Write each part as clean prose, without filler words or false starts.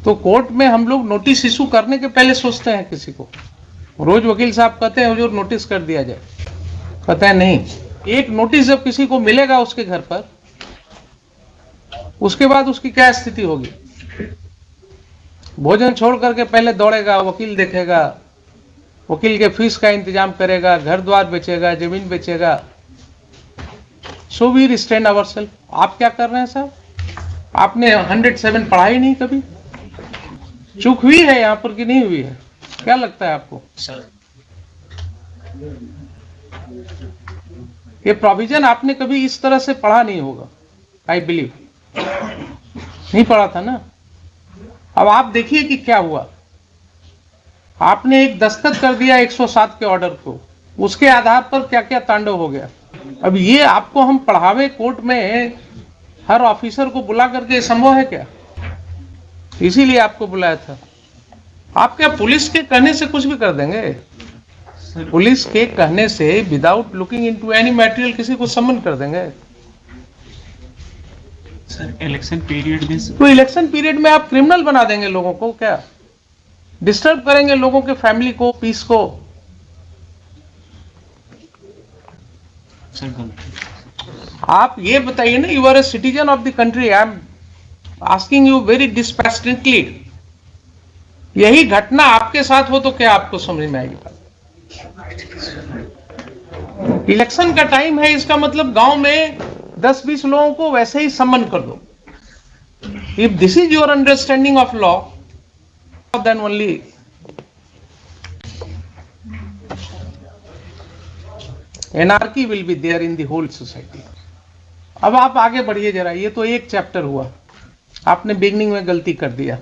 तो कोर्ट में हम लोग नोटिस इशू करने के पहले सोचते हैं किसी को। रोज वकील साहब कहते हैं हुजूर नोटिस कर दिया जाए, कहते हैं नहीं। एक नोटिस जब किसी को मिलेगा उसके घर पर, उसके बाद उसकी क्या स्थिति होगी? भोजन छोड़ करके पहले दौड़ेगा, वकील देखेगा, वकील के फीस का इंतजाम करेगा, घर द्वार बेचेगा, जमीन बेचेगा। So we restrain ourselves. आप क्या कर रहे हैं साहब? आपने 107 पढ़ा ही नहीं कभी। चूक हुई है यहां पर कि नहीं हुई है? क्या लगता है आपको? सर ये प्रोविजन आपने कभी इस तरह से पढ़ा नहीं होगा, आई बिलीव। नहीं पढ़ा था ना। अब आप देखिए कि क्या हुआ। आपने एक दस्तखत कर दिया 107 के ऑर्डर को, उसके आधार पर क्या क्या तांडव हो गया। अब ये आपको हम पढ़ावे कोर्ट में, हर ऑफिसर को बुला करके संभव है क्या? इसीलिए आपको बुलाया था। आप क्या पुलिस के कहने से कुछ भी कर देंगे? पुलिस के कहने से without looking into any material किसी को समन कर देंगे? सर इलेक्शन पीरियड में तो इलेक्शन पीरियड में आप क्रिमिनल बना देंगे लोगों को क्या? डिस्टर्ब करेंगे लोगों के फैमिली को, पीस को। सर आप ये बताइए ना, you are a citizen of the country. I am asking you very dispassionately. यही घटना आपके साथ हो तो क्या आपको समझ में आएगी बात? इलेक्शन का टाइम है, इसका मतलब गांव में 10-20 लोगों को वैसे ही सम्मन कर दो। If this is your understanding of law, then only anarchy will be there in the whole society. अब आप आगे बढ़िए जरा। ये तो एक चैप्टर हुआ, आपने बिगनिंग में गलती कर दिया।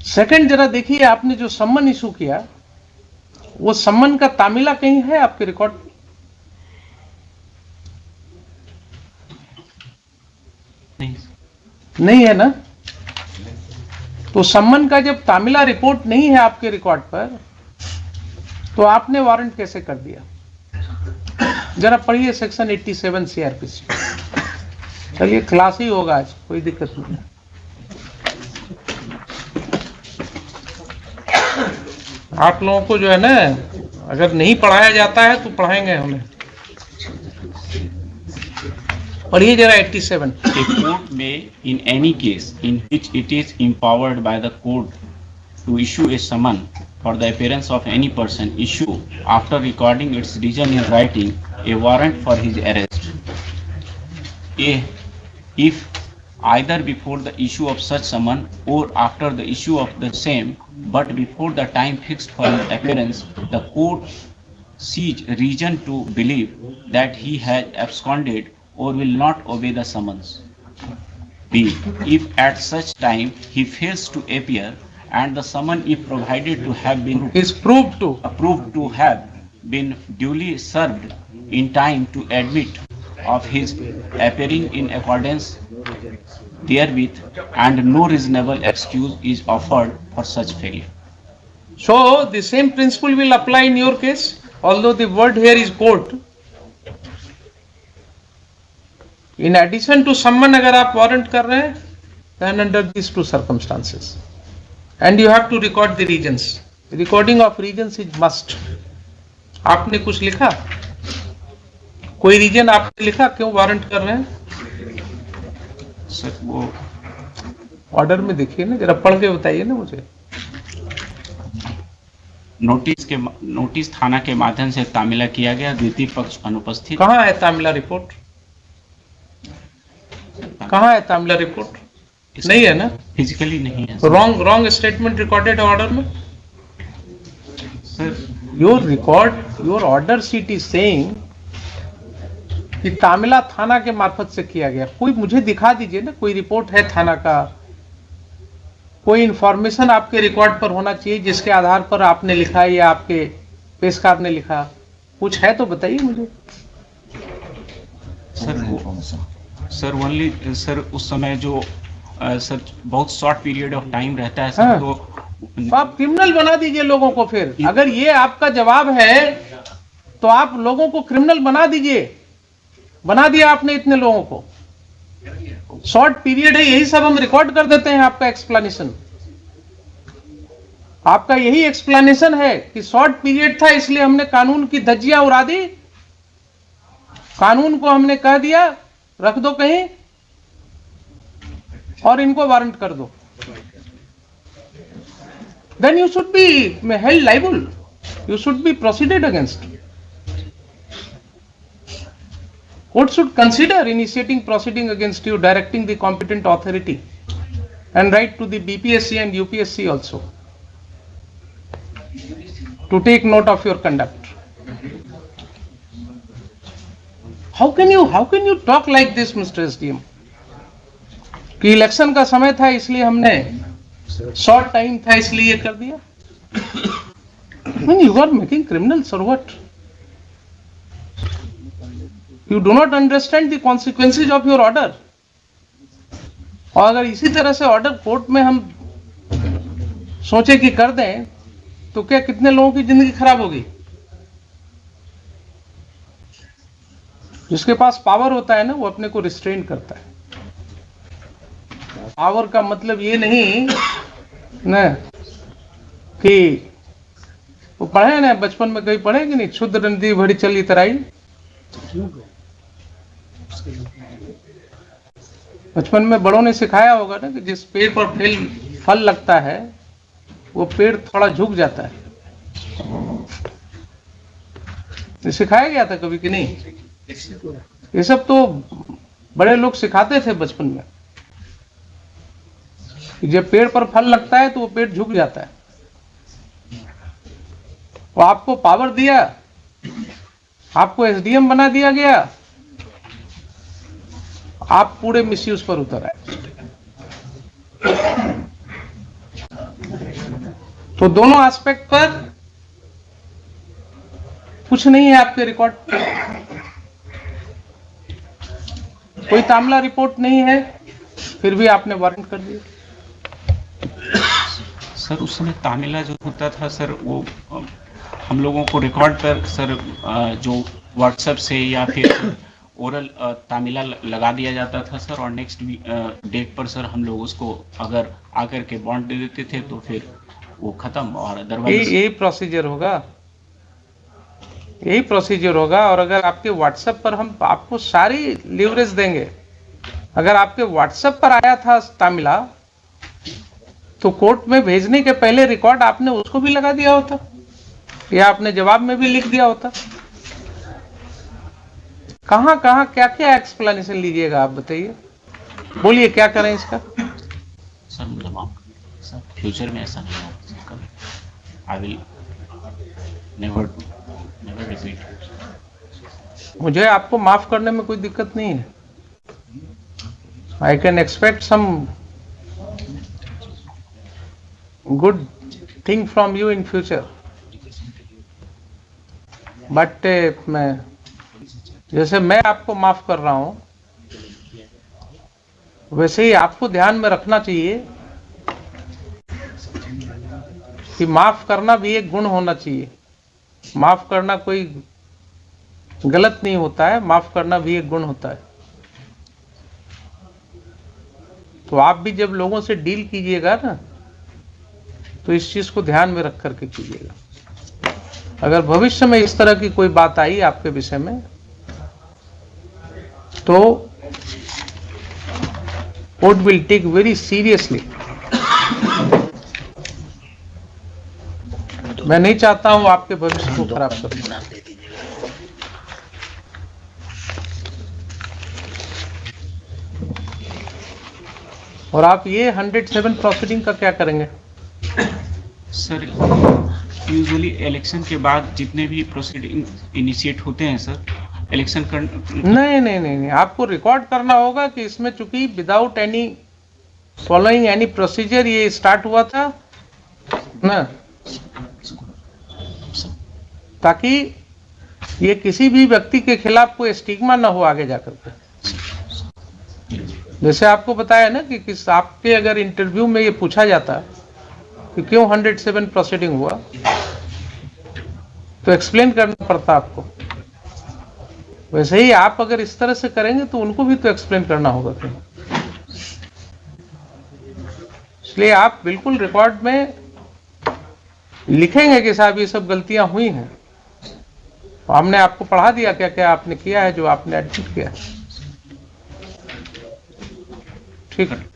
सेकंड जरा देखिए, आपने जो सम्मन इशू किया, वो सम्मन का तामिला कहीं है आपके रिकॉर्ड? नहीं है ना। तो सम्मन का जब तामिला रिपोर्ट नहीं है आपके रिकॉर्ड पर, तो आपने वारंट कैसे कर दिया? जरा पढ़िए सेक्शन 87 सीआरपीसी। चलिए क्लास ही होगा आज, कोई दिक्कत नहीं। आप लोगों को जो है ना, अगर नहीं पढ़ाया जाता है तो पढ़ाएंगे हमें। पढ़िए जरा 87। A court may, in any case in which it is empowered by the court to issue a summon for the appearance of any person, issue, after recording its reason in writing, a warrant for his arrest. If either before the issue of such summon or after the issue of the same, but before the time fixed for his appearance, the court sees reason to believe that he has absconded or will not obey the summons. B. If at such time he fails to appear and the summon is provided to have been is proved to have been duly served in time to admit of his appearing in accordance therewith, and no reasonable excuse is offered for such failure. So the same principle will apply in your case, although the word here is court. In addition to summon, अगर आप warrant कर रहे हैं, then under these two circumstances, and you have to record the reasons. Recording of reasons is must. आपने कुछ लिखा? कोई reason आपने लिखा क्यों वारंट कर रहे हैं? सर वो ऑर्डर में देखिए ना, जरा पढ़ के बताइए ना मुझे। नोटिस थाना के माध्यम से तामिला किया गया, द्वितीय पक्ष अनुपस्थित। कहाँ है तामिला रिपोर्ट? कहाँ है तामिला रिपोर्ट? नहीं है ना, फिजिकली नहीं है। रॉन्ग स्टेटमेंट रिकॉर्डेड ऑर्डर में। Sir your order sheet is saying कि तामिला थाना के मार्फत से किया गया। कोई मुझे दिखा दीजिए ना, कोई रिपोर्ट है थाना का, कोई इंफॉर्मेशन आपके रिकॉर्ड पर होना चाहिए जिसके आधार पर आपने लिखा या आपके पेशकार ने लिखा। कुछ है तो बताइए मुझे। सर ओनली सर उस समय जो सर बहुत शॉर्ट पीरियड ऑफ टाइम रहता है सर। हाँ। तो आप क्रिमिनल बना दीजिए लोगों को। फिर अगर ये आपका जवाब है तो आप लोगों को क्रिमिनल बना दीजिए। बना दिया आपने इतने लोगों को। शॉर्ट पीरियड है, यही सब हम रिकॉर्ड कर देते हैं। आपका एक्सप्लेनेशन, आपका यही एक्सप्लेनेशन है कि शॉर्ट पीरियड था इसलिए हमने कानून की धज्जियां उड़ा दी, कानून को हमने कह दिया रख दो कहीं और इनको वारंट कर दो। Then you should be held liable. You should be proceeded against. Court should consider initiating proceeding against you, directing the competent authority, and write to the BPSC and UPSC also to take note of your conduct. How can you talk like this, Mr. SDM? कि election का समय था इसलिए हमने short time था इसलिए कर दिया। You are making criminals or what? You do not understand the consequences of your order. और अगर इसी तरह से ऑर्डर कोर्ट में हम सोचे कि कर दें तो क्या कितने लोगों की जिंदगी खराब होगी। जिसके पास पावर होता है ना वो अपने को रिस्ट्रेन करता है। पावर का मतलब ये नहीं ना कि वो पढ़े ना, बचपन में कहीं पढ़े कि नहीं, क्षुद्र नदी भरी चली तराई। बचपन में बड़ों ने सिखाया होगा ना कि जिस पेड़ पर फल लगता है वो पेड़ थोड़ा झुक जाता है। ये सिखाया गया था कभी कि नहीं? ये सब तो बड़े लोग सिखाते थे बचपन में। जब पेड़ पर फल लगता है तो वो पेड़ झुक जाता है। वो आपको पावर दिया, आपको एसडीएम बना दिया गया, आप पूरे मिसयूज पर उतर आए। तो दोनों एस्पेक्ट पर कुछ नहीं है आपके रिकॉर्ड, कोई तामला रिपोर्ट नहीं है, फिर भी आपने वारंट कर दिया। सर उस समय तामिला जो होता था सर वो हम लोगों को रिकॉर्ड पर सर जो व्हाट्सएप से या फिर ओरल तामिला लगा दिया जाता था सर, और नेक्स्ट डेट पर सर हम लोग उसको अगर आकर के बॉन्ड दे देते थे तो फिर वो खत्म। और अदरवाइज यही प्रोसीजर होगा, यही प्रोसीजर होगा। और अगर आपके व्हाट्सएप पर हम आपको सारी लीवरेज देंगे, अगर आपके व्हाट्सएप पर आया था तामिला तो कोर्ट में भेजने के पहले रिकॉर्ड आपने उसको भी लगा दिया होता या आपने जवाब में भी लिख दिया होता। कहां कहां क्या क्या एक्सप्लेनेशन लीजिएगा आप बताइए, बोलिए क्या करें इसका। सर मतलब सर फ्यूचर में ऐसा नहीं होगा, आई विल नेवर रिपीट। मुझे आपको माफ करने में कोई दिक्कत नहीं है। I can expect some good thing from you in future, but मैं जैसे मैं आपको माफ कर रहा हूं वैसे ही आपको ध्यान में रखना चाहिए कि माफ करना भी एक गुण होना चाहिए। माफ करना कोई गलत नहीं होता है, माफ करना भी एक गुण होता है। तो आप भी जब लोगों से डील कीजिएगा ना तो इस चीज को ध्यान में रख करके कीजिएगा। अगर भविष्य में इस तरह की कोई बात आई आपके विषय में तो court will take very seriously. मैं नहीं चाहता हूं आपके भविष्य को खराब करूं। और आप ये 107 प्रोसीडिंग का क्या करेंगे? सर यूजुअली इलेक्शन के बाद जितने भी प्रोसीडिंग इनिशिएट होते हैं सर, इलेक्शन नहीं, आपको रिकॉर्ड करना होगा कि इसमें चूंकि without any following any procedure ये स्टार्ट हुआ था ना, ताकि ये किसी भी व्यक्ति के खिलाफ कोई स्टिग्मा ना हो आगे जाकर के। जैसे आपको बताया ना कि किस आपके अगर इंटरव्यू में ये पूछा जाता कि क्यों 107 प्रोसीडिंग हुआ तो एक्सप्लेन करना पड़ता आपको। वैसे ही आप अगर इस तरह से करेंगे तो उनको भी तो एक्सप्लेन करना होगा। इसलिए आप बिल्कुल रिकॉर्ड में लिखेंगे कि साहब ये सब गलतियां हुई हैं। तो हमने आपको पढ़ा दिया क्या क्या आपने किया है जो आपने एडमिट किया है। ठीक है।